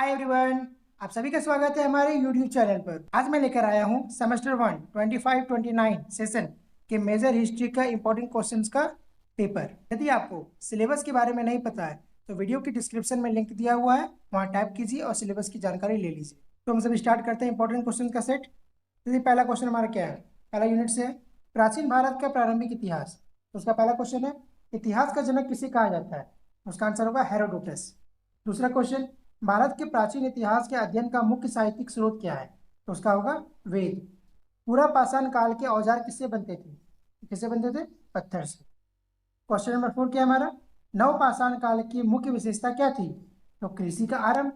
Hi everyone, आप सभी का स्वागत है हमारे यूट्यूब चैनल पर। आज मैं लेकर आया हूँ सेमेस्टर 1 25-29 सेशन के मेजर हिस्ट्री का इंपॉर्टेंट क्वेश्चंस का पेपर। यदि आपको सिलेबस के बारे में नहीं पता है तो वीडियो की डिस्क्रिप्शन में लिंक दिया हुआ है, वहाँ टाइप कीजिए और सिलेबस की जानकारी ले लीजिए। तो हम सब स्टार्ट करते हैं इंपॉर्टेंट क्वेश्चन का सेट। यदि पहला क्वेश्चन हमारा क्या है, पहला यूनिट से है प्राचीन भारत का प्रारंभिक इतिहास। तो उसका पहला क्वेश्चन है इतिहास का जनक किसे कहा जाता है। उसका आंसर होगा हेरोडोटस। दूसरा क्वेश्चन भारत के प्राचीन इतिहास के अध्ययन का मुख्य साहित्यिक स्रोत क्या है। तो उसका होगा वेद। पूरा पाषाण काल के औजार किससे बनते थे, किससे बनते थे, पत्थर से। क्वेश्चन नंबर 4 क्या है हमारा, नव पाषाण काल की मुख्य विशेषता क्या थी। तो कृषि का आरंभ।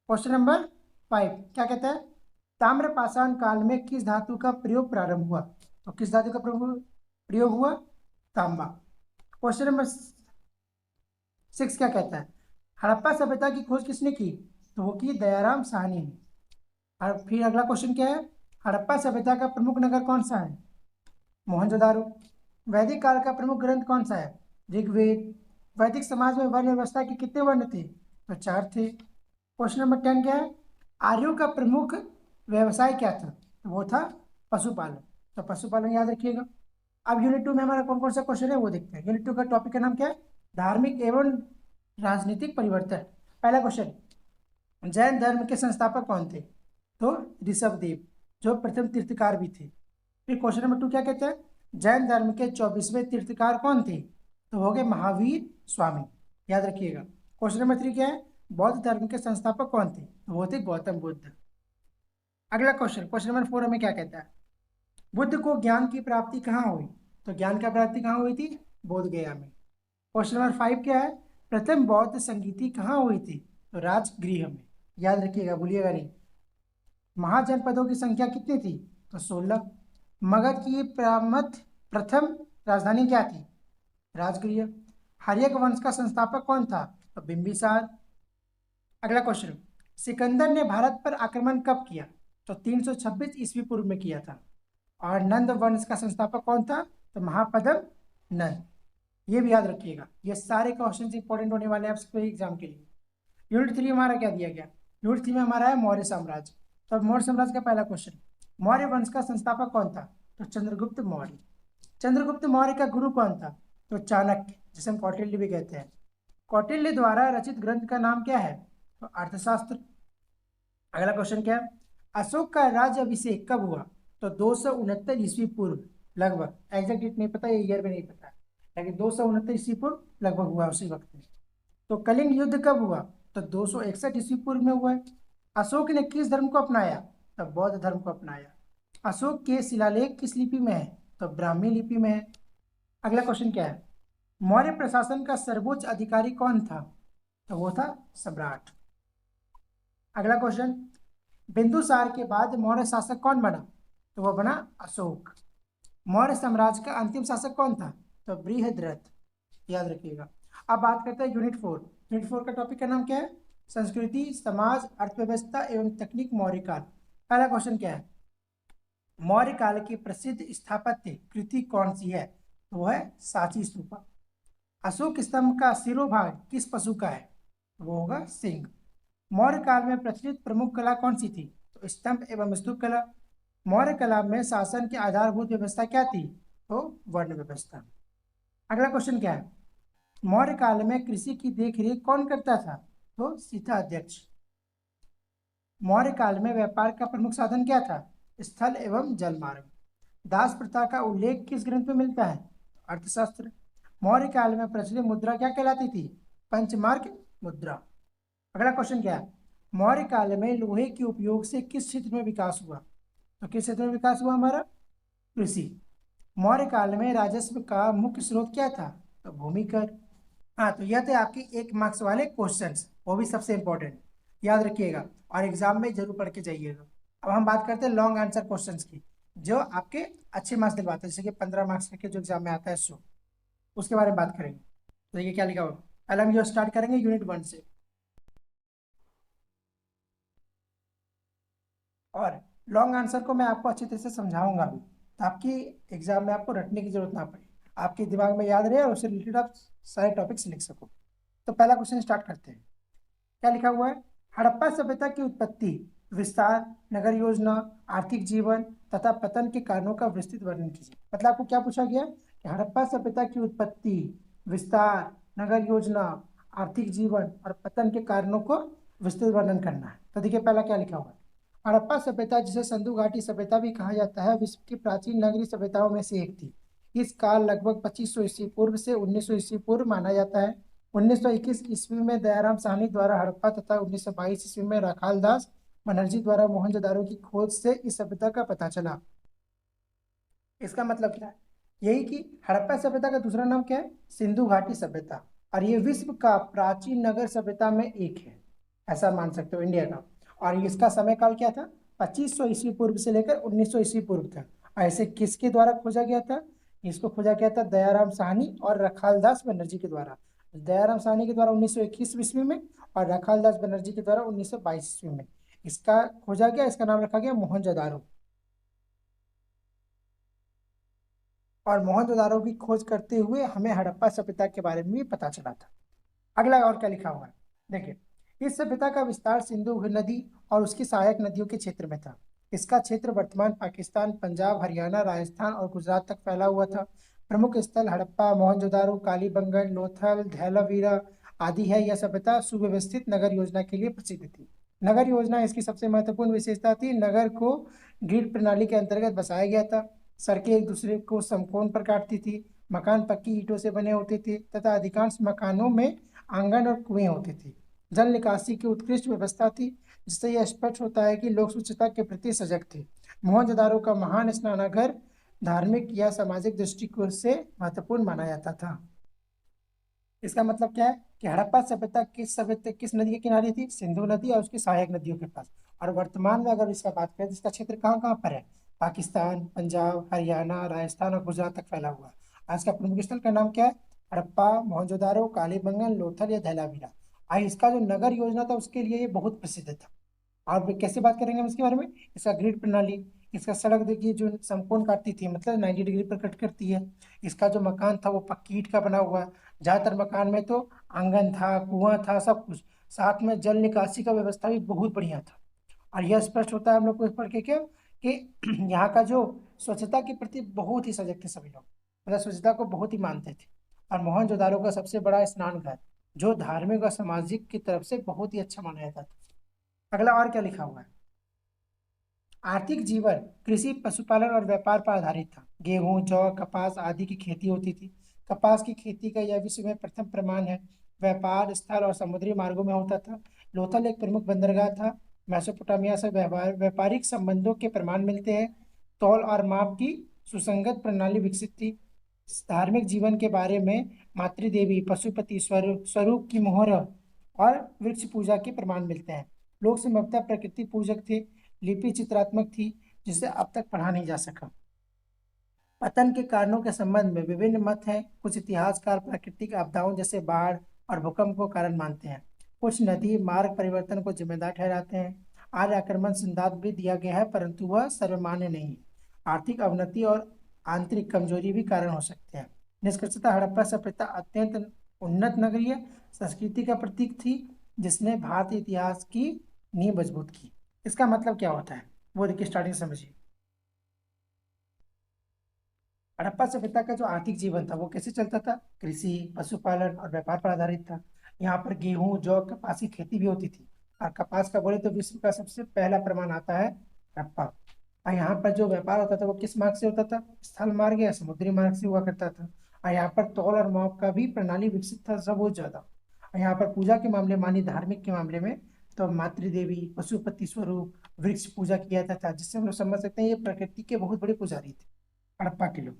क्वेश्चन नंबर 5 क्या कहता है, ताम्र पाषाण काल में किस धातु का प्रयोग प्रारंभ हुआ। तो किस धातु का प्रयोग हुआ, तांबा। क्वेश्चन नंबर 6 क्या कहता है, हड़प्पा सभ्यता की खोज किसने की। तो वो की दयाराम साहनी ने। और फिर अगला क्वेश्चन क्या है, हड़प्पा सभ्यता का प्रमुख नगर कौन सा है, मोहनजोदारो। वैदिक काल का प्रमुख ग्रंथ कौन सा है, ऋग्वेद। वैदिक समाज में वर्ण व्यवस्था के कितने वर्ण थे, तो 4 थे। क्वेश्चन नंबर 10 क्या है, आर्यों का प्रमुख व्यवसाय क्या था। तो वो था पशुपालन। तो पशुपालन याद रखिएगा। अब यूनिट 2 में हमारा कौन कौन सा क्वेश्चन है वो देखते हैं। यूनिट 2 का टॉपिक का नाम क्या है, धार्मिक एवं राजनीतिक परिवर्तन। पहला क्वेश्चन, जैन धर्म के संस्थापक कौन थे। तो ऋषभदेव, जो प्रथम तीर्थकार भी थे। फिर क्वेश्चन नंबर 2 क्या कहते हैं, जैन धर्म के 24वें तीर्थकार कौन थे। तो हो गए महावीर स्वामी, याद रखिएगा। क्वेश्चन नंबर 3 क्या है, बौद्ध धर्म के संस्थापक कौन थे। तो वो थे गौतम बुद्ध। अगला क्वेश्चन, क्वेश्चन नंबर 4 हमें क्या कहता है, बुद्ध को ज्ञान की प्राप्ति कहाँ हुई। तो ज्ञान की प्राप्ति कहाँ हुई थी, बोध गया में। क्वेश्चन नंबर 5 क्या है, प्रथम बौद्ध संगीति कहाँ हुई थी। तो राजगृह में, याद रखिएगा, भूलिएगा नहीं। महाजनपदों की संख्या कितनी थी, तो 16। मगध की प्रथम राजधानी क्या थी, राजगृह। हर्यक वंश का संस्थापक कौन था, तो बिंबिसार। अगला क्वेश्चन, सिकंदर ने भारत पर आक्रमण कब किया। तो 326 ईस्वी पूर्व में किया था। और नंद वंश का संस्थापक कौन था, तो महापद्म नंद। ये भी याद रखिएगा, ये सारे क्वेश्चन इंपॉर्टेंट होने वाले हैं आपके एग्जाम के लिए। यूनिट 3 हमारा क्या दिया गया, यूनिट 3 में हमारा है मौर्य साम्राज्य। तो अब मौर्य साम्राज्य का पहला क्वेश्चन, मौर्य वंश का संस्थापक कौन था। तो चंद्रगुप्त मौर्य। चंद्रगुप्त मौर्य का गुरु कौन था, तो चाणक्य, जिसे हम कौटिल्य भी कहते हैं। कौटिल्य द्वारा रचित ग्रंथ का नाम क्या है, तो अर्थशास्त्र। अगला क्वेश्चन क्या है, अशोक का राज्य अभिषेक कब हुआ। तो 269 ईस्वी पूर्व, लगभग एग्जैक्ट डेट नहीं पता, ये ईयर में नहीं पता, लेकिन 269 ईस्वी पूर्व लगभग हुआ उसी वक्त में। तो कलिंग युद्ध कब हुआ, तो 261 ईस्वी पूर्व में हुआ है। अशोक ने किस धर्म को अपनाया, तो बौद्ध धर्म को अपनाया। अशोक के शिलालेख किस लिपि में है, तो ब्राह्मी लिपि में है। अगला क्वेश्चन क्या है, मौर्य प्रशासन का सर्वोच्च अधिकारी कौन था, तो वो था सम्राट। अगला क्वेश्चन, बिंदुसार के बाद मौर्य शासक कौन बना, तो वो बना अशोक। मौर्य साम्राज्य का अंतिम शासक कौन था, तो बृहद्रथ, याद रखिएगा। अब बात करते हैं यूनिट 4। यूनिट 4 का टॉपिक का नाम क्या है, संस्कृति समाज अर्थव्यवस्था एवं तकनीक मौर्य काल। पहला क्वेश्चन क्या है, मौर्य काल की प्रसिद्ध स्थापत्य कृति कौन सी है, तो वो है सांची स्तूपा। अशोक स्तंभ का शिरोभाग किस पशु का है, वो होगा सिंह। मौर्य काल में प्रचलित प्रमुख कला कौन सी थी, तो स्तंभ एवं स्तूप कला। मौर्य कला में शासन की आधारभूत व्यवस्था क्या थी, तो वर्ण व्यवस्था। अगला क्वेश्चन क्या है, मौर्य काल में कृषि की देखरेख कौन करता था, तो सीता अध्यक्ष। मौर्य काल में व्यापार का प्रमुख साधन क्या था, स्थल एवं जल मार्ग। दास प्रथा का उल्लेख किस ग्रंथ में मिलता है, अर्थशास्त्र। मौर्य काल में प्रचलित मुद्रा क्या कहलाती थी, पंचमार्क मुद्रा। अगला क्वेश्चन क्या है, मौर्य काल में लोहे के उपयोग से किस क्षेत्र में विकास हुआ, तो किस क्षेत्र में विकास हुआ हमारा, कृषि। मौर्य काल में राजस्व का मुख्य स्रोत क्या था, तो भूमि कर। हाँ, तो यह थे आपके 1 मार्क्स वाले क्वेश्चंस, वो भी सबसे इंपॉर्टेंट, याद रखिएगा और एग्जाम में जरूर पढ़ के जाइएगा। अब हम बात करते हैं लॉन्ग आंसर क्वेश्चंस की, जो आपके अच्छे मार्क्स दिलवाते हैं, जैसे कि 15 मार्क्स के जो एग्जाम में आता है सो उसके बारे में बात करेंगे। तो देखिए क्या लिखा हुआ, पहले हम जो स्टार्ट करेंगे यूनिट 1 से। और लॉन्ग आंसर को मैं आपको अच्छी तरह से समझाऊंगा भी, ताकि एग्जाम में आपको रटने की जरूरत ना पड़े, आपके दिमाग में याद रहे और उससे रिलेटेड आप सारे टॉपिक्स लिख सको। तो पहला क्वेश्चन स्टार्ट करते हैं, क्या लिखा हुआ है? हड़प्पा सभ्यता की उत्पत्ति, विस्तार, नगर योजना, आर्थिक जीवन तथा पतन के कारणों का विस्तृत वर्णन कीजिए। मतलब आपको क्या पूछा गया कि हड़प्पा सभ्यता की उत्पत्ति, विस्तार, नगर योजना, आर्थिक जीवन और पतन के कारणों को विस्तृत वर्णन करना है। तो देखिए पहला क्या लिखा हुआ है। हड़प्पा सभ्यता, जिसे सिंधु घाटी सभ्यता भी कहा जाता है, विश्व की प्राचीन नगरीय सभ्यताओं में से एक थी। इस काल लगभग 2500 ईस्वी पूर्व से 1900 ईस्वी पूर्व माना जाता है। 1921 ईस्वी में दयाराम साहनी द्वारा हड़प्पा तथा 1922 ईस्वी में राखाल दास बनर्जी द्वारा मोहनजोदारो की खोज से इस सभ्यता का पता चला। इसका मतलब क्या है? यही कि हड़प्पा सभ्यता का दूसरा नाम क्या है? सिंधु घाटी सभ्यता। और ये विश्व का प्राचीन नगर सभ्यता में एक है, ऐसा मान सकते हो, इंडिया का। और इसका समय काल क्या था? 2500 ईस्वी पूर्व से लेकर 1900 ईस्वी पूर्व तक। ऐसे किसके द्वारा खोजा गया था? इसको खोजा गया था दयाराम साहनी और रखालदास बनर्जी के द्वारा। दयाराम साहनी के द्वारा 1921 ईस्वी में और रखालदास बनर्जी के द्वारा 1922 ईस्वी में इसका खोजा गया। इसका नाम रखा गया मोहनजोदारो। और मोहनजोदारो की खोज करते हुए हमें हड़प्पा सभ्यता के बारे में भी पता चला था। अगला और क्या लिखा हुआ है देखिए। इस सभ्यता का विस्तार सिंधु नदी और उसकी सहायक नदियों के क्षेत्र में था। इसका क्षेत्र वर्तमान पाकिस्तान, पंजाब, हरियाणा, राजस्थान और गुजरात तक फैला हुआ था। प्रमुख स्थल हड़प्पा, मोहनजोदारो, कालीबंगन, लोथल, धैलावीरा आदि है। यह सभ्यता सुव्यवस्थित नगर योजना के लिए प्रसिद्ध थी। नगर योजना इसकी सबसे महत्वपूर्ण विशेषता थी। नगर को ग्रिड प्रणाली के अंतर्गत बसाया गया था। सड़कें एक दूसरे को समकोण पर काटती थी। मकान पक्की ईंटों से बने होते थे तथा अधिकांश मकानों में आंगन और कुएं होते थे। जल निकासी की उत्कृष्ट व्यवस्था थी, जिससे यह स्पष्ट होता है कि लोग स्वच्छता के प्रति सजग थे। मोहनजोदारो का महान स्नानागार धार्मिक या सामाजिक दृष्टिकोण से महत्वपूर्ण माना जाता था। इसका मतलब क्या है कि हड़प्पा सभ्यता किस नदी के किनारे थी? सिंधु नदी और उसकी सहायक नदियों के पास। और वर्तमान में अगर इसका बात करें तो इसका क्षेत्र कहाँ कहाँ पर है? पाकिस्तान, पंजाब, हरियाणा, राजस्थान और गुजरात तक फैला हुआ है। आज का प्रमुख स्थल का नाम क्या है? हड़प्पा, मोहनजोदारो, कालीबंगन, लोथल या धैलावीरा। आज इसका जो नगर योजना था उसके लिए ये बहुत प्रसिद्ध था। और कैसे बात करेंगे हम इसके बारे में? इसका ग्रिड प्रणाली, इसका सड़क देखिए जो समकोण काटती थी, मतलब 90 डिग्री पर कट करती है। इसका जो मकान था वो पक्की ईंट का बना हुआ है। ज्यादातर मकान में तो आंगन था, कुआं था, सब कुछ। साथ में जल निकासी का व्यवस्था भी बहुत बढ़िया था। और यह स्पष्ट होता है हम लोग को इस पढ़ के क्या कि यहाँ का जो स्वच्छता के प्रति बहुत ही सजग थे सभी लोग, मतलब स्वच्छता को बहुत ही मानते थे। और मोहनजोदारो का सबसे बड़ा स्नान घर, जो धार्मिक और सामाजिक की तरफ से बहुत ही अच्छा माना जाता था। अगला और क्या लिखा हुआ है? आर्थिक जीवन कृषि, पशुपालन और व्यापार पर आधारित था। गेहूं, जौ, कपास आदि की खेती होती थी। कपास की खेती का यह विश्व में प्रथम प्रमाण है। व्यापार स्थल और समुद्री मार्गों में होता था। लोथल एक प्रमुख बंदरगाह था। मेसोपोटामिया से व्यापारिक संबंधों के प्रमाण मिलते हैं। तौल और माप की सुसंगत प्रणाली विकसित थी। धार्मिक जीवन के बारे में मातृदेवी, पशुपति, स्वरूप की मोहर और वृक्ष पूजा के प्रमाण मिलते हैं। लोग संभवतः प्रकृति पूजक थे। लिपि चित्रात्मक थी, जिसे अब तक पढ़ा नहीं जा सका। पतन के कारणों के संबंध में विभिन्न मत हैं। कुछ इतिहासकार प्राकृतिक आपदाओं जैसे बाढ़ और भूकंप को कारण मानते हैं। कुछ नदी मार्ग परिवर्तन को जिम्मेदार ठहराते हैं। आर्य आक्रमण सिद्धांत भी दिया गया है, परंतु वह सर्वमान्य नहीं है। आर्थिक अवनति और आंतरिक कमजोरी भी कारण हो सकते हैं। निष्कर्षतः हड़प्पा सभ्यता अत्यंत उन्नत नगरीय संस्कृति का प्रतीक थी, जिसने भारतीय इतिहास की नींव मजबूत की। इसका मतलब क्या होता है वो देखिए, स्टार्टिंग समझिए। हड़प्पा सभ्यता का जो आर्थिक जीवन था वो कैसे चलता था? कृषि, पशुपालन और व्यापार पर आधारित था। यहाँ पर गेहूं, जौ, कपास की खेती भी होती थी। और कपास का बोले तो विश्व का सबसे पहला प्रमाण आता है हड़प्पा। और यहाँ पर जो व्यापार होता था वो किस मार्ग से होता था? स्थल मार्ग या समुद्री मार्ग से हुआ करता था। और यहाँ पर तौल और माप का भी प्रणाली विकसित था, सब बहुत ज्यादा। और यहाँ पर पूजा के मामले, मानी धार्मिक के मामले में, तो मातृदेवी, पशुपति स्वरूप, वृक्ष पूजा किया जाता था, जिससे हम लोग समझ सकते हैं ये प्रकृति के बहुत बड़े पुजारी थे हड़प्पा के लोग।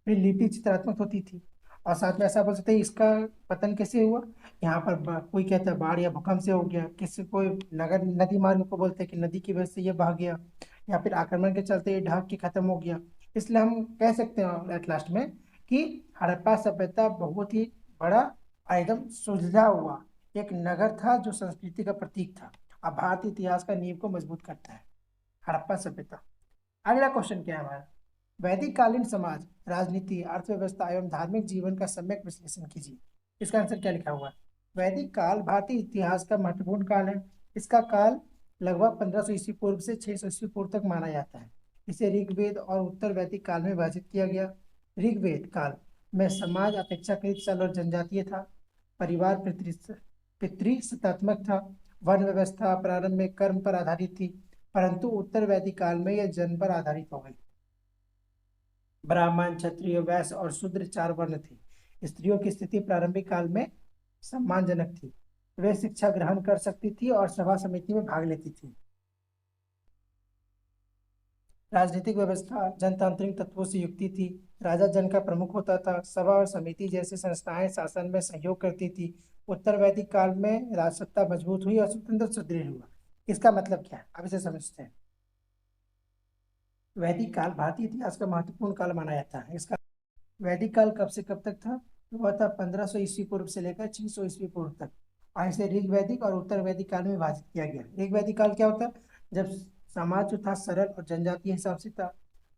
फिर लिपि चित्रात्मक होती थी। और साथ में ऐसा बोल सकते हैं इसका पतन कैसे हुआ? यहाँ पर कोई कहता है बाढ़ या भूकंप से हो गया, किसी कोई नगर नदी मार्ग को बोलते हैं कि नदी की वजह से ये बह गया, या फिर आक्रमण के चलते ये ढह के खत्म हो गया। इसलिए हम कह सकते हैं एट लास्ट में कि हड़प्पा सभ्यता बहुत ही बड़ा और एकदम सुलझा हुआ एक नगर था, जो संस्कृति का प्रतीक था और भारतीय इतिहास का नींव को मजबूत करता है। हड़प्पा सभ्यता। अगला क्वेश्चन क्या है हमारा? वैदिक कालीन समाज, राजनीति, अर्थव्यवस्था एवं धार्मिक जीवन का सम्यक विश्लेषण कीजिए। इसका आंसर क्या लिखा हुआ है? वैदिक काल भारतीय इतिहास का महत्वपूर्ण काल है। इसका काल लगभग 1500 ईस्वी पूर्व से 600 ईस्वी पूर्व तक माना जाता है। इसे ऋग्वेद और उत्तर वैदिक काल में विभाजित किया गया। ऋग्वेद काल में समाज अपेक्षाकृत सरल और जनजातीय था। परिवार पितृसत्तात्मक था। वर्ण व्यवस्था प्रारंभ में कर्म पर आधारित थी, परंतु उत्तर वैदिक काल में यह जन्म पर आधारित हो गई। ब्राह्मण, क्षत्रिय, वैश्य और शूद्र 4 वर्ण थे। स्त्रियों की स्थिति प्रारंभिक काल में सम्मानजनक थी। वे शिक्षा ग्रहण कर सकती थी और सभा समिति में भाग लेती थी। राजनीतिक व्यवस्था जनतांत्रिक तत्वों से युक्ति थी। राजा जन का प्रमुख होता था। सभा और समिति जैसी संस्थाएं शासन में सहयोग करती थी। उत्तर वैदिक काल में राजसत्ता मजबूत हुई और स्वतंत्र सुदृढ़ हुआ। इसका मतलब क्या है, अब इसे समझते हैं। वैदिक काल भारतीय इतिहास का महत्वपूर्ण काल माना जाता है। इसका वैदिक काल कब से कब तक था? वह था 1500 ईस्वी पूर्व से लेकर 600 ईस्वी पूर्व तक। और इसे ऋग्वैदिक और उत्तर वैदिक काल में विभाजित किया गया। ऋग्वैदिक काल क्या होता है? जब समाज जो था सरल और जनजातीय हिसाब से था।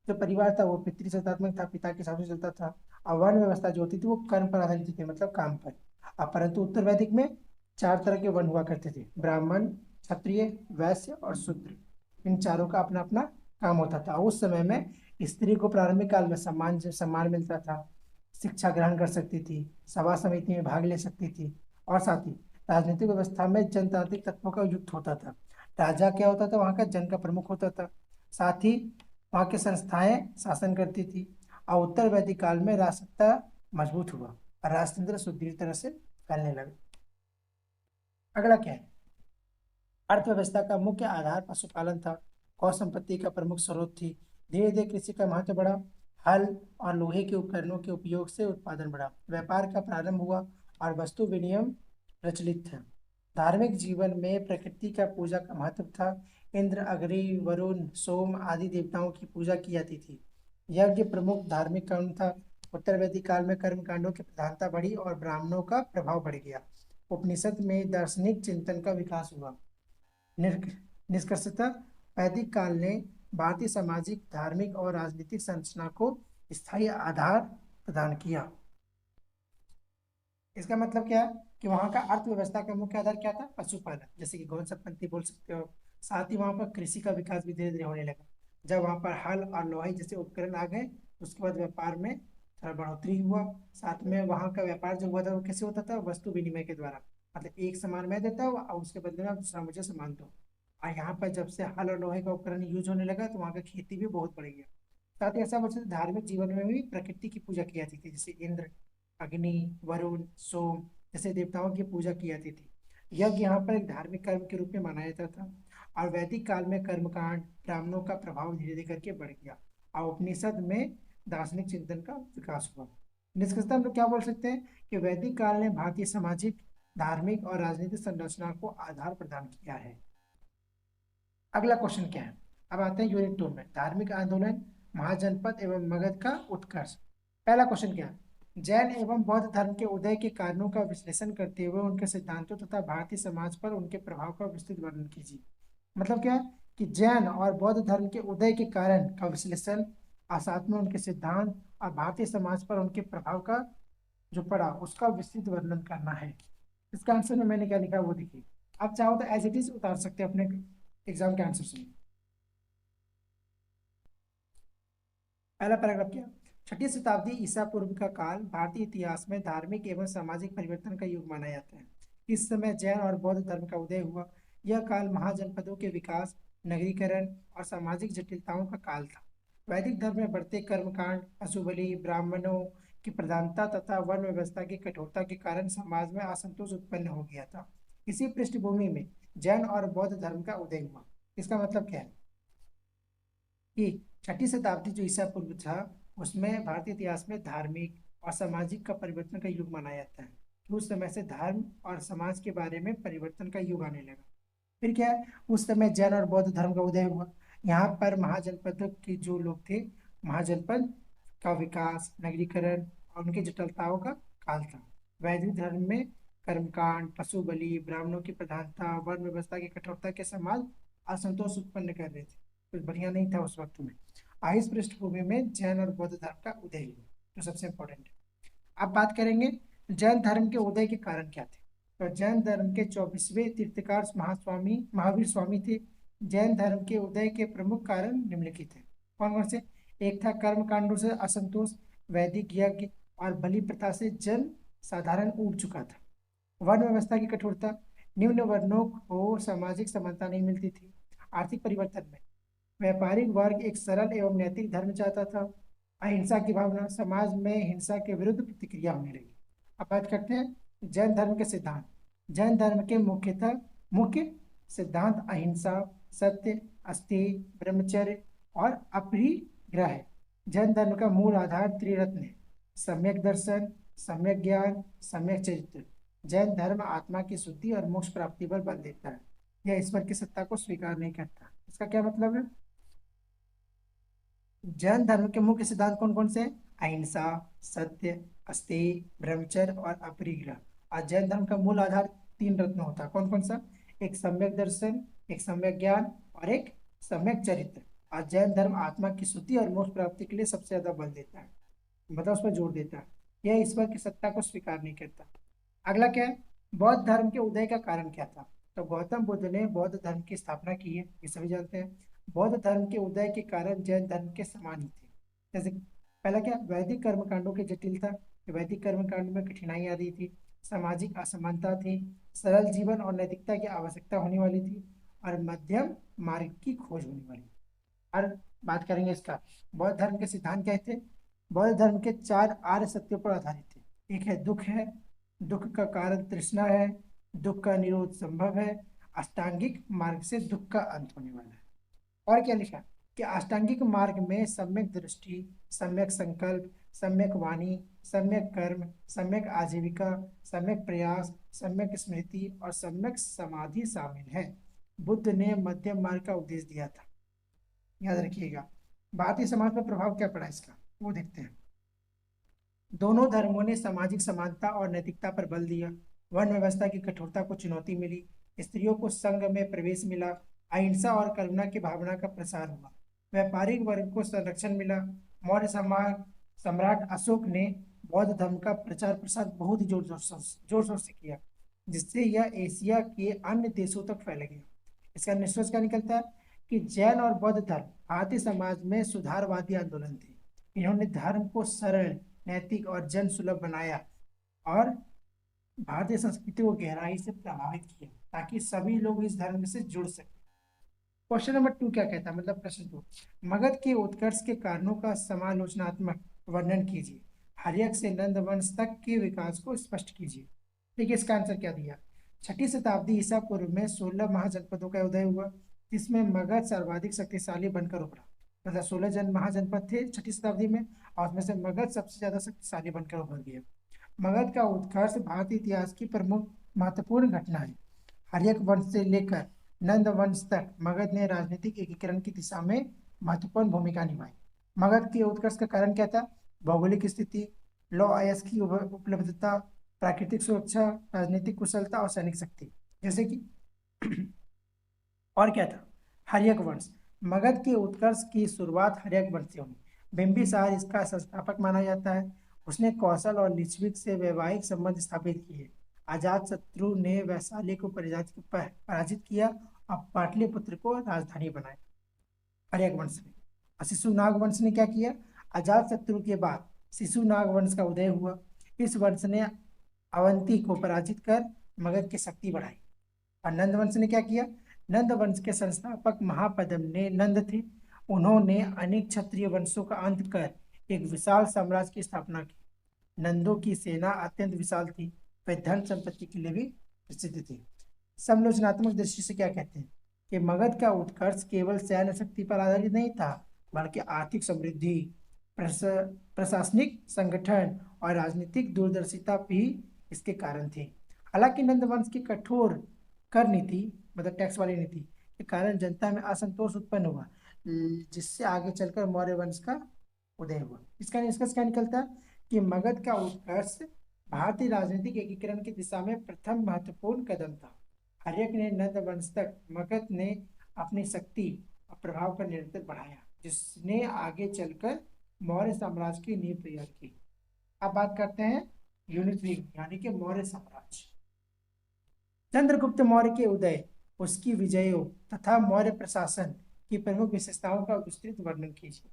जो परिवार था वो पितृसत्तात्मक था, पिता के हिसाब से चलता था। और वर्ण व्यवस्था जो होती थी वो कर्म पर आधारित थी, मतलब काम पर। अब परंतु उत्तर वैदिक में 4 तरह के वर्ण हुआ करते थे: ब्राह्मण, क्षत्रिय, वैश्य और शूद्र। इन चारों का अपना अपना काम होता था। उस समय में स्त्री को प्रारंभिक काल में सम्मान मिलता था। शिक्षा ग्रहण कर सकती थी, सभा समिति में भाग ले सकती थी, और साथ ही राजनीतिक व्यवस्था में जनतांत्रिक तत्वों का युक्त होता था। राजा क्या होता था? वहाँ का जन का प्रमुख होता था। साथ ही वहाँ की संस्थाएं शासन करती थी। और उत्तर वैदिक काल में राजसत्ता मजबूत हुआ और राजतंत्र सुदृढ़ तरह से फैलने लगा। अगला क्या है? अर्थव्यवस्था का मुख्य आधार पशुपालन था। गौ संपत्ति का प्रमुख स्रोत थी। धीरे धीरे कृषि का महत्व बढ़ा। हल और लोहे के उपकरणों के उपयोग से उत्पादन बढ़ा। व्यापार का प्रारंभ हुआ और वस्तु विनिमय प्रचलित था। धार्मिक जीवन में प्रकृति का पूजा का महत्व था। इंद्र, अग्नि, वरुण, सोम आदि देवताओं की पूजा की जाती थी। यज्ञ प्रमुख धार्मिक कर्म था। उत्तर वैदिक काल में कर्म कांडों की प्रधानता बढ़ी और ब्राह्मणों का प्रभाव बढ़ गया। उपनिषद में दार्शनिक चिंतन का विकास हुआ। निष्कर्षतः वैदिक काल ने भारतीय सामाजिक, धार्मिक और राजनीतिक संरचना को स्थायी आधार प्रदान किया। इसका मतलब क्या है कि वहाँ का अर्थव्यवस्था का मुख्य आधार क्या था? पशुपालन, जैसे कि गौ संपत्ति बोल सकते हो। साथ ही वहाँ पर कृषि का विकास भी धीरे धीरे होने लगा। जब वहाँ पर हल और लोहे जैसे उपकरण आ गए, उसके बाद व्यापार में थोड़ा बढ़ोतरी हुआ। साथ में वहाँ का व्यापार जो हुआ था वो कैसे होता था? वस्तु विनिमय के द्वारा। मतलब एक सामान मैं देता हूँ और उसके बदले में आप दूसरा मुझे सामान दो। और यहाँ पर जब से हल और लोहे का उपकरण यूज होने लगा तो वहाँ का खेती भी बहुत बढ़ गया। साथ ही ऐसा बोल सकते धार्मिक जीवन में भी प्रकृति की पूजा की जाती थी, जैसे इंद्र, अग्नि, वरुण, सोम जैसे देवताओं की पूजा की जाती थी। यज्ञ यहाँ पर एक धार्मिक कर्म के रूप में माना जाता था। और वैदिक काल में कर्मकांड, ब्राह्मणों का प्रभाव धीरे धीरे करके बढ़ गया और उपनिषद में दार्शनिक चिंतन का विकास हुआ। निष्कर्षतः हम लोग क्या बोल सकते हैं कि वैदिक काल ने भारतीय सामाजिक, धार्मिक और राजनीतिक संरचना को आधार प्रदान किया है। अगला क्वेश्चन क्या है? अब आते हैं यूनिट 2 में, धार्मिक आंदोलन, महाजनपद एवं मगध का उत्कर्ष। पहला क्वेश्चन क्या है? जैन एवं बौद्ध धर्म के उदय के कारणों का विश्लेषण करते हुए उनके सिद्धांतों तथा भारतीय समाज पर उनके प्रभाव का विस्तृत वर्णन कीजिए। मतलब क्या है कि जैन और बौद्ध धर्म के उदय के कारण का विश्लेषण और साथ में उनके सिद्धांत और भारतीय समाज पर उनके प्रभाव का जो पड़ा उसका विस्तृत वर्णन करना है। इसका आंसर में मैंने क्या लिखा है वो देखिए। आप चाहो तो एज इट इज उतार सकते हैं अपने एग्जाम के आंसर में। पहला पैराग्राफ क्या? 6ठी शताब्दी ईसा पूर्व का काल भारतीय इतिहास में धार्मिक एवं सामाजिक परिवर्तन का युग माना जाता है। इस समय जैन और बौद्ध धर्म का उदय हुआ। यह काल महाजनपदों के विकास, नगरीकरण और सामाजिक जटिलताओं का काल था। वैदिक धर्म में बढ़ते कर्मकांड, पशुबलि, ब्राह्मणों की प्रधानता तथा वर्ण व्यवस्था की कठोरता के कारण समाज में असंतोष उत्पन्न हो गया था। इसी पृष्ठभूमि में जैन और बौद्ध धर्म का उदय हुआ। इसका मतलब क्या है कि 6ठी शताब्दी जो ईसा पूर्व था उसमें भारतीय इतिहास में धार्मिक और सामाजिक का परिवर्तन का युग माना जाता है। तो उस समय से धर्म और समाज के बारे में परिवर्तन का युग आने लगा। फिर क्या है? उस समय जैन और बौद्ध धर्म का उदय हुआ। यहाँ पर महाजनपद के जो लोग थे, महाजनपद का विकास, नगरीकरण और उनकी जटिलताओं का काल था। वैदिक धर्म में कर्मकांड, पशु बलि, ब्राह्मणों की प्रधानता, वर्ण व्यवस्था की कठोरता के समाज असंतोष उत्पन्न कर रहे थे। कुछ बढ़िया नहीं था उस वक्त में। इस पृष्ठभूमि में जैन और बौद्ध धर्म का उदय हुआ, जो सबसे इंपॉर्टेंट है। अब बात करेंगे जैन धर्म के उदय के कारण क्या थे। तो जैन धर्म के 24वें तीर्थकार महावीर स्वामी थे। जैन धर्म के उदय के प्रमुख कारण निम्नलिखित है। कौन कौन से? एक था कर्म कांडों से असंतोष, वैदिक यज्ञ और बलि प्रथा से जन साधारण उब चुका था। वर्ण व्यवस्था की कठोरता, निम्न वर्णों को सामाजिक समानता नहीं मिलती थी। आर्थिक परिवर्तन में व्यापारिक वर्ग एक सरल एवं नैतिक धर्म चाहता था। अहिंसा की भावना, समाज में हिंसा के विरुद्ध प्रतिक्रिया होने लगी। अब बात करते हैं जैन धर्म के सिद्धांत। जैन धर्म के मुख्य सिद्धांत अहिंसा, सत्य, अस्तेय, ब्रह्मचर्य और अपरिग्रह है। जैन धर्म का मूल आधार त्रिरत्न है: सम्यक दर्शन, सम्यक ज्ञान, सम्यक चरित्र। जैन धर्म आत्मा की शुद्धि और मोक्ष प्राप्ति पर बल देता है। यह ईश्वर की सत्ता को स्वीकार नहीं करता। इसका क्या मतलब है? जैन धर्म के मुख्य सिद्धांत कौन कौन से हैं? अहिंसा, सत्य, अस्तेय, ब्रह्मचर्य और अपरिग्रह। और जैन धर्म का मूल आधार तीन रत्न होता है। कौन कौन सा? एक सम्यक दर्शन, एक सम्यक ज्ञान और एक सम्यक चरित्र। और जैन धर्म आत्मा की शुद्धि और मोक्ष प्राप्ति के लिए सबसे ज्यादा बल देता है, मतलब उस पर जोर देता है। यह ईश्वर की सत्ता को स्वीकार नहीं करता। अगला क्या है? बौद्ध धर्म के उदय का कारण क्या था? तो गौतम बुद्ध ने बौद्ध धर्म की स्थापना की है, ये सभी जानते हैं। बौद्ध धर्म के उदय के कारण जैन धर्म के समान ही थे। जैसे पहला क्या? वैदिक कर्मकांडों की जटिलता। वैदिक कर्मकांड में कठिनाई आ रही थी, सामाजिक असमानता थी, सरल जीवन और नैतिकता की आवश्यकता होने वाली थी, और मध्यम मार्ग की खोज होने वाली। और बात करेंगे इसका, बौद्ध धर्म के सिद्धांत क्या थे? बौद्ध धर्म के चार आर्य सत्यों पर आधारित थे। एक है दुख है, दुख का कारण तृष्णा है, दुख का निरोध संभव है, अष्टांगिक मार्ग से दुख का अंत होने वाला है। और क्या लिखा कि अष्टांगिक मार्ग में सम्यक दृष्टि, सम्यक संकल्प, सम्यक वाणी, सम्यक कर्म, सम्यक आजीविका, सम्यक प्रयास, सम्यक स्मृति और सम्यक समाधि शामिल है। बुद्ध ने मध्यम मार्ग का उपदेश दिया था, याद रखिएगा। भारतीय समाज पर प्रभाव क्या पड़ा इसका, वो देखते हैं। दोनों धर्मों ने सामाजिक समानता और नैतिकता पर बल दिया। वर्ण व्यवस्था की कठोरता को चुनौती मिली, स्त्रियों को संघ में प्रवेश मिला, अहिंसा और करुणा की भावना का प्रसार हुआ, व्यापारिक वर्ग को संरक्षण मिला। मौर्य समाज सम्राट अशोक ने बौद्ध धर्म का प्रचार प्रसार बहुत ही जोर शोर से किया, जिससे यह एशिया के अन्य देशों तक फैल गया। इसका निष्कर्ष क्या निकलता है कि जैन और बौद्ध धर्म भारतीय समाज में सुधारवादी आंदोलन थे। इन्होंने धर्म को सरल, नैतिक और जन सुलभ बनाया और भारतीय संस्कृति को गहराई से प्रभावित किया, ताकि सभी लोग इस धर्म से जुड़ सके। क्वेश्चन नंबर 2 क्या कहता है, मतलब प्रश्न 2, मगध के उत्कर्ष के कारणों का समालोचनात्मक वर्णन कीजिए। हर्यक से नंद वंश तक के विकास को स्पष्ट कीजिए। देखिए इसका आंसर क्या दिया। 6ठी शताब्दी ईसा पूर्व में 16 महाजनपदों का उदय हुआ, जिसमें मगध सर्वाधिक शक्तिशाली बनकर उभरा। मतलब 16 महाजनपद थे 6ठी शताब्दी में, और उसमें से मगध सबसे ज्यादा शक्तिशाली बनकर उभर गया। मगध का उत्कर्ष भारतीय इतिहास की प्रमुख महत्वपूर्ण घटना है। हर्यक वंश से लेकर नंद वंश तक मगध ने राजनीतिक एकीकरण की दिशा में महत्वपूर्ण भूमिका निभाई। मगध के उत्कर्ष का कारण क्या था? भौगोलिक स्थिति, लौ अयस्क की उपलब्धता, प्राकृतिक सुरक्षा, राजनीतिक कुशलता और सैनिक शक्ति। जैसे कि और क्या था? हर्यक वंश। मगध के उत्कर्ष की शुरुआत हर्यक वंश से हुई। बिंबिसार इसका संस्थापक माना जाता है। उसने कौशल और लिच्छविक से वैवाहिक संबंध स्थापित किए। अजात शत्रु ने वैशाली को पराजित किया और पाटलिपुत्र को राजधानी बनाया हर्यक वंश ने। और शिशुनाग वंश ने क्या किया? अजात शत्रु के बाद शिशुनाग वंश का उदय हुआ। इस वंश ने अवंती को पराजित कर मगध की शक्ति बढ़ाई। और नंद वंश ने क्या किया? नंद वंश के संस्थापक महापद्म ने नंद थे। उन्होंने अनेक क्षत्रिय वंशों का अंत कर एक विशाल साम्राज्य की स्थापना की। नंदों की सेना अत्यंत विशाल थी, वे धन संपत्ति के लिए भी प्रसिद्ध थी। समालोचनात्मक दृष्टि से क्या कहते हैं कि मगध का उत्कर्ष केवल सैन्य शक्ति पर आधारित नहीं था, बल्कि आर्थिक समृद्धि, प्रशासनिक संगठन और राजनीतिक दूरदर्शिता भी इसके कारण थे। हालांकि नंद वंश की कठोर कर नीति, मतलब टैक्स वाली नीति के कारण जनता में असंतोष उत्पन्न हुआ, जिससे आगे चलकर मौर्य वंश का उदय हुआ। इसका निष्कर्ष क्या निकलता है कि मगध का उत्कर्ष भारतीय राजनीतिक एकीकरण की दिशा में प्रथम महत्वपूर्ण कदम था। हर्यक ने नंद वंश तक मगध ने अपनी शक्ति और प्रभाव का निरंतर बढ़ाया, जिसने आगे चलकर मौर्य साम्राज्य की नींव तैयार की। अब बात करते हैं यूनिट 3 यानी कि मौर्य साम्राज्य। चंद्रगुप्त मौर्य के उदय, उसकी विजयों तथा मौर्य प्रशासन की प्रमुख विशेषताओं का विस्तृत वर्णन कीजिए।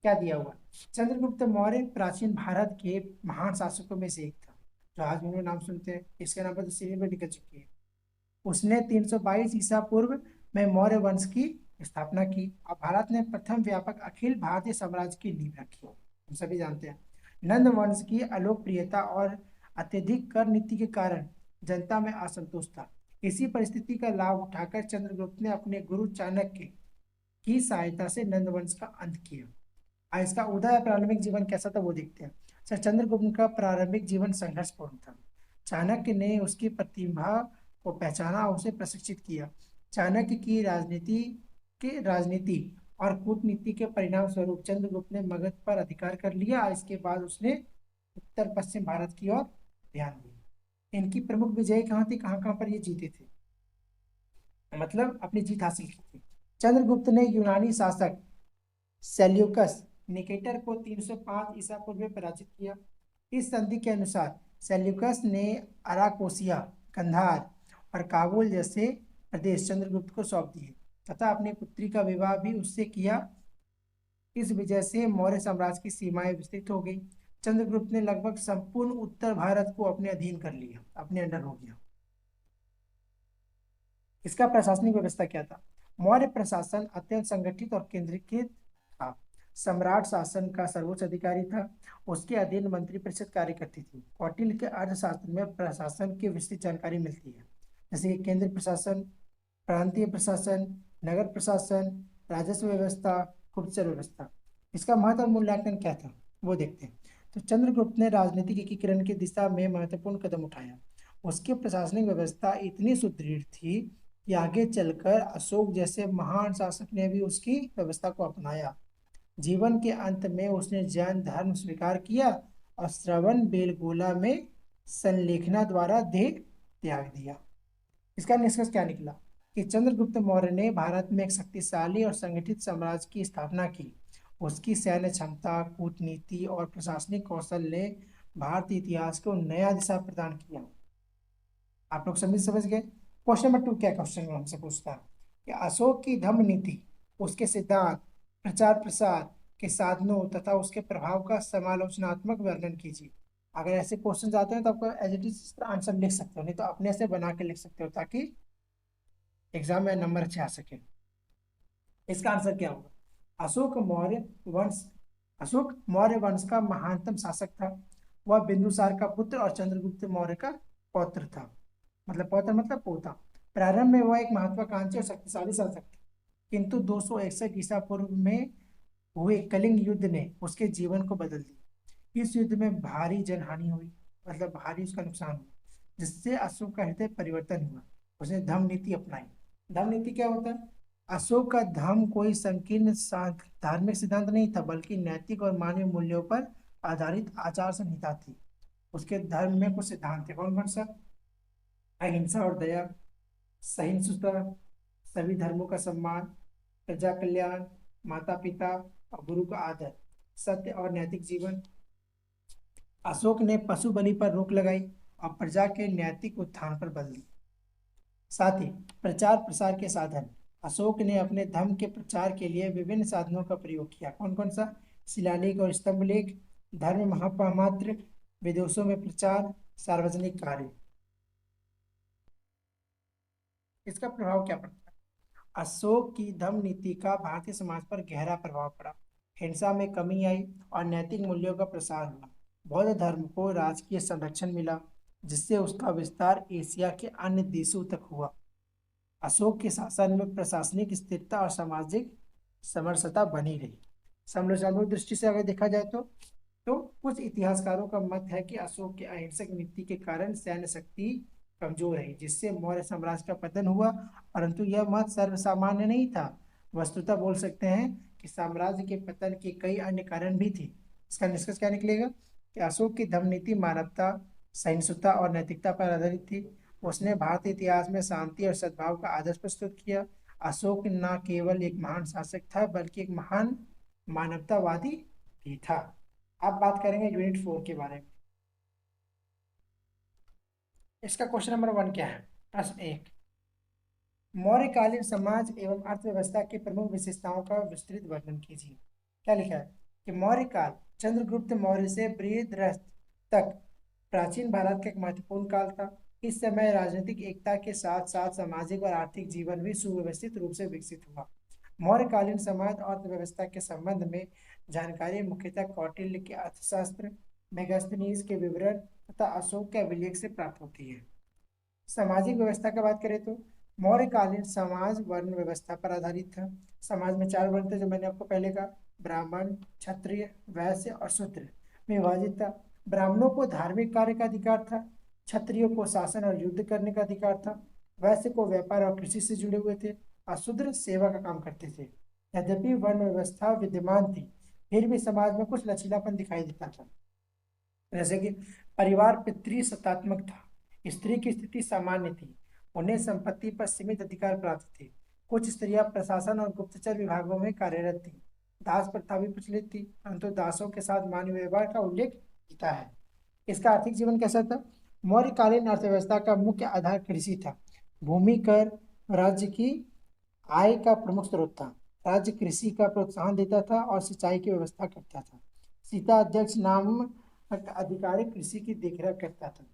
क्या दिया हुआ? चंद्रगुप्त मौर्य प्राचीन भारत के महान शासकों में से एक था, जो आज हम लोग नाम सुनते हैं। इसके नाम पर तो सीरीज में निकल चुकी है। उसने 322 ईसा पूर्व में मौर्य वंश की स्थापना की और भारत ने प्रथम व्यापक अखिल भारतीय साम्राज्य की नींव रखी। हम सभी जानते हैं नंद वंश की अलोकप्रियता और अत्यधिक कर नीति के कारण जनता में असंतोष था। इसी परिस्थिति का लाभ उठाकर चंद्रगुप्त ने अपने गुरु चाणक्य की सहायता से नंद वंश का अंत किया। इसका उदय प्रारंभिक जीवन कैसा था वो देखते हैं। सर, चंद्रगुप्त का प्रारंभिक जीवन संघर्षपूर्ण था। चाणक्य ने उसकी प्रतिभा को पहचाना और उसे प्रशिक्षित किया। चाणक्य की राजनीति और कूटनीति के परिणाम स्वरूप चंद्रगुप्त ने मगध पर अधिकार कर लिया। इसके बाद उसने उत्तर पश्चिम भारत की ओर ध्यान दिया। इनकी प्रमुख विजय कहाँ थी, कहाँ कहाँ पर ये जीते थे, मतलब अपनी जीत हासिल की थी। चंद्रगुप्त ने यूनानी शासक सेल्यूकस निकेटर को 305 ईसा पूर्व में पराजित किया। इस संधि के अनुसार सेल्यूकस ने अराकोसिया, कंधार और काबुल जैसे प्रदेश चंद्रगुप्त को सौंप दिए तथा अपनी पुत्री का विवाह भी उससे किया। इस विजय से मौर्य साम्राज्य की सीमाएं विस्तृत हो गई। चंद्रगुप्त ने लगभग संपूर्ण उत्तर भारत को अपने अधीन कर लिया, अपने अंडर हो गया। इसका प्रशासनिक व्यवस्था क्या था? मौर्य प्रशासन अत्यंत संगठित और केंद्रीकृत था। सम्राट शासन का सर्वोच्च अधिकारी था। उसके अधीन मंत्री परिषद कार्य करती थी। कौटिल्य के अर्थशास्त्र में प्रशासन की विस्तृत जानकारी मिलती है, जैसे कि केंद्रीय प्रशासन, प्रांतीय प्रशासन, नगर प्रशासन, राजस्व व्यवस्था, गुप्तचर व्यवस्था। इसका महत्व और मूल्यांकन क्या था वो देखते हैं। तो चंद्रगुप्त ने राजनीतिक एकीकरण की दिशा में महत्वपूर्ण कदम उठाया। उसकी प्रशासनिक व्यवस्था इतनी सुदृढ़ थी कि आगे चलकर अशोक जैसे महान शासक ने भी उसकी व्यवस्था को अपनाया। जीवन के अंत में उसने जैन धर्म स्वीकार किया और श्रवण बेलगोला में संलेखना द्वारा देह त्याग दिया। इसका निष्कर्ष क्या निकला कि चंद्रगुप्त मौर्य ने भारत में एक शक्तिशाली और संगठित साम्राज्य की स्थापना की। उसकी सैन्य क्षमता, कूटनीति और प्रशासनिक कौशल ने भारतीय इतिहास को नया दिशा प्रदान किया। आप लोग समझ गए। क्वेश्चन नंबर 2 क्या क्वेश्चन हमसे पूछता है कि अशोक की धम्म नीति, उसके सिद्धांत, प्रचार प्रसार के साधनों तथा उसके प्रभाव का समालोचनात्मक वर्णन कीजिए। अगर ऐसे क्वेश्चन आते हैं तो आपको एज इट इज आंसर लिख सकते हो, नहीं तो अपने से बना के लिख सकते हो ताकि एग्जाम में नंबर अच्छे आ सके। इसका आंसर क्या होगा? अशोक मौर्य वंश अशोक मौर्य वंश का महानतम शासक था। वह बिंदुसार का पुत्र और चंद्रगुप्त मौर्य का पौत्र था। मतलब पौत्र मतलब पोता। प्रारंभ में वह एक महत्वाकांक्षी और शक्तिशाली शासक था, किंतु 261 ईसा पूर्व में हुए कलिंग युद्ध ने उसके जीवन को बदल दिया। इस युद्ध में भारी जनहानि हुई, मतलब भारी उसका नुकसान हुआ, जिससे अशोक का हृदय परिवर्तन हुआ। उसने धम्म नीति अपनाई। धम्म नीति क्या होता है? अशोक का धम्म कोई संकीर्ण धार्मिक सिद्धांत नहीं था, बल्कि नैतिक और मानवीय मूल्यों पर आधारित आचार संहिता थी। उसके धर्म में कुछ सिद्धांत थे। कौन कौन सा? अहिंसा और दया, सहिष्णुता, सभी धर्मों का सम्मान, प्रजा कल्याण, माता पिता और गुरु का आदर, सत्य और नैतिक जीवन। अशोक ने पशु बलि पर रोक लगाई और प्रजा के नैतिक उत्थान पर बल दी। साथ ही प्रचार प्रसार के साधन, अशोक ने अपने धर्म के प्रचार के लिए विभिन्न साधनों का प्रयोग किया। कौन कौन सा? शिलालेख और स्तंभ लेख, धर्म महापामात्र, विदेशों में प्रचार, सार्वजनिक कार्य। इसका प्रभाव क्या पड़ता है? अशोक की धम्म नीति का भारतीय समाज पर गहरा प्रभाव पड़ा। हिंसा में कमी आई और नैतिक मूल्यों का प्रसार हुआ। बौद्ध धर्म को राजकीय संरक्षण मिला, जिससे उसका विस्तार एशिया के अन्य देशों तक हुआ। अशोक के शासन में प्रशासनिक स्थिरता और सामाजिक समरसता बनी रही। समलोचनात्मक दृष्टि से अगर देखा जाए तो कुछ इतिहासकारों का मत है कि अशोक की अहिंसक नीति के कारण सैन्य शक्ति कमजोर रही, जिससे मौर्य साम्राज्य का पतन हुआ। परंतु यह मत सर्वसामान्य नहीं था। वस्तुतः बोल सकते हैं कि साम्राज्य के पतन के कई अन्य कारण भी थे। इसका निष्कर्ष क्या निकलेगा कि अशोक की धम्म नीति मानवता, सहिष्णुता और नैतिकता पर आधारित थी। उसने भारतीय इतिहास में शांति और सद्भाव का आदर्श प्रस्तुत किया। अशोक न केवल एक महान शासक था, बल्कि एक महान मानवतावादी भी था। अब बात करेंगे यूनिट 4 के बारे में। इसका क्वेश्चन नंबर 1 क्या है? प्रश्न 1, मौर्यकालीन समाज एवं अर्थव्यवस्था की प्रमुख विशेषताओं का विस्तृत वर्णन कीजिए। क्या लिखा है कि मौर्य काल चंद्रगुप्त मौर्य से बृहद्रथ तक प्राचीन भारत का एक महत्वपूर्ण काल था। इस समय राजनीतिक एकता के साथ साथ सामाजिक और आर्थिक जीवन भी सुव्यवस्थित रूप से विकसित हुआ। मौर्यकालीन समाज और अर्थव्यवस्था के संबंध में जानकारी मुख्यतः कौटिल्य के अर्थशास्त्र, मेगास्थनीज के विवरण तथा अशोक के अभिलेख से प्राप्त होती है। सामाजिक व्यवस्था की बात करें तो मौर्यकालीन समाज वर्ण व्यवस्था पर आधारित था। समाज में 4 वर्ण थे, जो मैंने आपको पहले कहा, ब्राह्मण, क्षत्रिय, वैश्य और शूद्र में विभाजित था। ब्राह्मणों को धार्मिक कार्य का अधिकार था, क्षत्रियों को शासन और युद्ध करने का अधिकार था, वैश्य को व्यापार और कृषि से जुड़े हुए थे और शूद्र सेवा का काम करते थे। यद्यपि वर्ण व्यवस्था विद्यमान थी, फिर भी समाज में कुछ लचीलापन दिखाई देता था। जैसे कि परिवार पितृसत्तात्मक था, स्त्री की स्थिति सामान्य थी, उन्हें संपत्ति पर सीमित अधिकार प्राप्त थे। कुछ स्त्रियां प्रशासन और गुप्तचर विभागों में कार्यरत थी। दास प्रथा भी प्रचलित थी, परंतु दासों के साथ मानवीय व्यवहार का उल्लेख होता है। इसका आर्थिक जीवन कैसा था? मौर्यकालीन अर्थव्यवस्था का मुख्य आधार कृषि था। भूमि कर राज्य की आय का प्रमुख स्रोत था। राज्य कृषि का प्रोत्साहन देता था और सिंचाई की व्यवस्था करता था। सीता अध्यक्ष नाम अधिकारी कृषि की देखरेख करता था।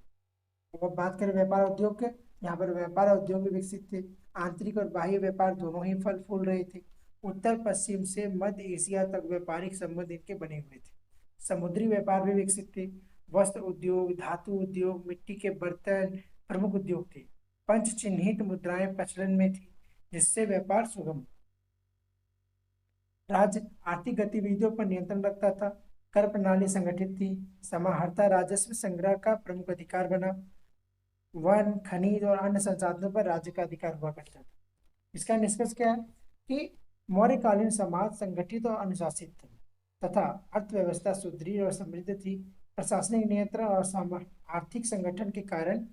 अब बात करें व्यापार उद्योग के, यहाँ पर व्यापार और उद्योग भी विकसित थे। आंतरिक और बाह्य व्यापार दोनों ही फल फूल रहे थे। उत्तर पश्चिम से मध्य एशिया तक व्यापारिक संबंध इनके बने हुए थे। समुद्री व्यापार भी विकसित थे। वस्त्र उद्योग, धातु उद्योग, मिट्टी के बर्तन प्रमुख उद्योग थे। पंच चिन्हित मुद्राएं प्रचलन में थी, जिससे व्यापार सुगम। राज्य आर्थिक गतिविधियों पर नियंत्रण रखता था। कर प्रणाली संगठित थी। समाहर्ता राजस्व संग्रह का प्रमुख अधिकार बना। वन, खनिज और अन्य संसाधनों पर राज्य का अधिकार हुआ करता था। इसका निष्कर्ष क्या है कि मौर्यकालीन समाज संगठित और अनुशासित था तथा अर्थव्यवस्था सुदृढ़ और समृद्ध थी। प्रशासनिक नियंत्रण और आर्थिक संगठन के कारण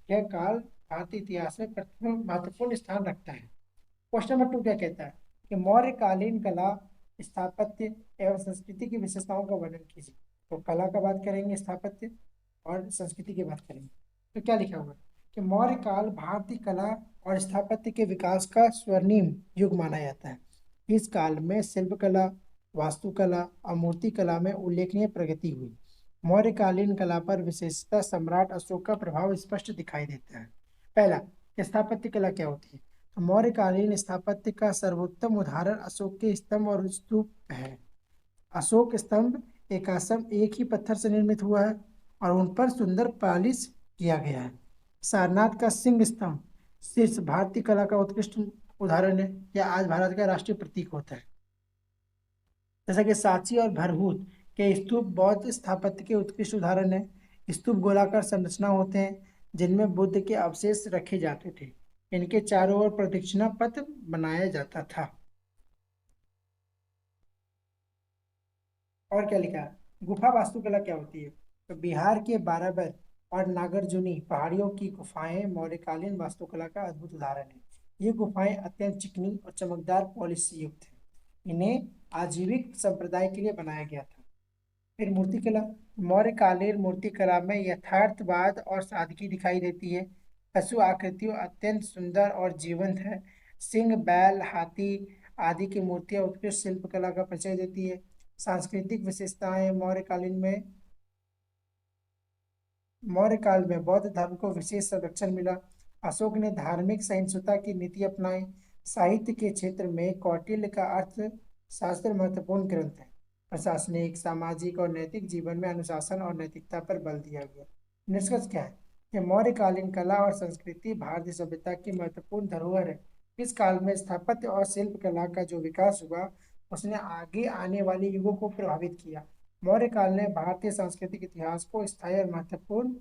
यह काल भारतीय इतिहास में प्रथम महत्वपूर्ण स्थान रखता है। क्वेश्चन नंबर 2 क्या कहता है कि मौर्यकालीन कला, स्थापत्य एवं संस्कृति की विशेषताओं का वर्णन कीजिए। तो कला का बात करेंगे, स्थापत्य और संस्कृति की बात करेंगे। तो क्या लिखा हुआ है कि मौर्य काल भारतीय कला और स्थापत्य के विकास का स्वर्णिम युग माना जाता है। इस काल में शिल्पकला, वास्तुकला और मूर्ति कला में उल्लेखनीय प्रगति हुई। मौर्यकालीन कला पर विशेषतः सम्राट अशोक का प्रभाव स्पष्ट दिखाई देता है। पहला, स्थापत्य कला क्या होती है? तो मौर्यकालीन स्थापत्य का सर्वोत्तम उदाहरण अशोक के स्तंभ और स्तूप है। अशोक स्तंभ एक आसम एक ही पत्थर से निर्मित हुआ है और उन पर सुंदर पालिश किया गया है। सारनाथ का सिंह स्तंभ शीर्ष भारतीय कला का उत्कृष्ट उदाहरण है। यह आज भारत का राष्ट्रीय प्रतीक होता है। जैसा कि सांची और भरहूत के स्तूप बौद्ध स्थापत्य के उत्कृष्ट उदाहरण है। स्तूप गोलाकार संरचना होते हैं, जिनमें बुद्ध के अवशेष रखे जाते थे। इनके चारों ओर प्रदक्षिणा पथ बनाया जाता था। और क्या लिखा है? गुफा वास्तुकला क्या होती है? तो बिहार के बाराबर और नागार्जुनी पहाड़ियों की गुफाएं मौर्यकालीन वास्तुकला का अद्भुत उदाहरण है। ये गुफाएं अत्यंत चिकनी और चमकदार पॉलिश से युक्त है। इन्हें आजीविक संप्रदाय के लिए बनाया गया था। फिर मूर्तिकला, मौर्यकालीन मूर्तिकला में यथार्थवाद और सादगी दिखाई देती है। पशु आकृतियों अत्यंत सुंदर और जीवंत है। सिंह, बैल, हाथी आदि की मूर्तियां उत्कृष्ट शिल्पकला का परिचय देती है। सांस्कृतिक विशेषताएं, मौर्य काल में बौद्ध धर्म को विशेष संरक्षण मिला। अशोक ने धार्मिक सहिष्णुता की नीति अपनाई। साहित्य के क्षेत्र में कौटिल्य का अर्थशास्त्र महत्वपूर्ण ग्रंथ है। प्रशासनिक, सामाजिक और नैतिक जीवन में अनुशासन और नैतिकता पर बल दिया गया। निष्कर्ष क्या है कि मौर्यकालीन कला और संस्कृति भारतीय सभ्यता की महत्वपूर्ण धरोहर है। इस काल में स्थापत्य और शिल्प कला का जो विकास हुआ, उसने आगे आने वाले युगों को प्रभावित किया। मौर्य काल ने भारतीय सांस्कृतिक इतिहास को स्थायी और महत्वपूर्ण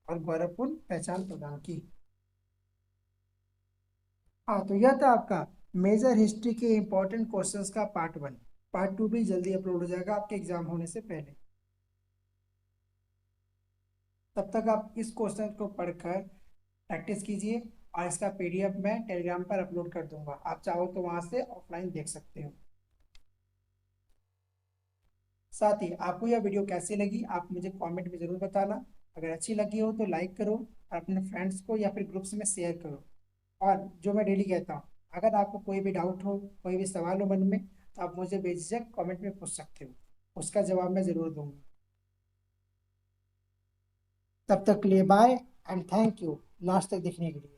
और गौरवपूर्ण पहचान प्रदान की। हाँ, तो यह था आपका मेजर हिस्ट्री के इंपॉर्टेंट क्वेश्चंस का पार्ट 1। पार्ट 2 भी जल्दी अपलोड हो जाएगा आपके एग्जाम होने से पहले। तब तक आप इस क्वेश्चन को पढ़कर प्रैक्टिस कीजिए और इसका पीडीएफ मैं टेलीग्राम पर अपलोड कर दूंगा। आप चाहो तो वहां से ऑफलाइन देख सकते हो। साथ ही आपको यह वीडियो कैसी लगी आप मुझे कमेंट में जरूर बताना। अगर अच्छी लगी हो तो लाइक करो और अपने फ्रेंड्स को या फिर ग्रुप्स में शेयर करो। और जो मैं डेली कहता हूँ, अगर आपको कोई भी डाउट हो, कोई भी सवाल हो मन में, तो आप मुझे बेझिझक कमेंट में पूछ सकते हो, उसका जवाब मैं ज़रूर दूंगा। तब तक के लिए bye and thank you last तक देखने के लिए।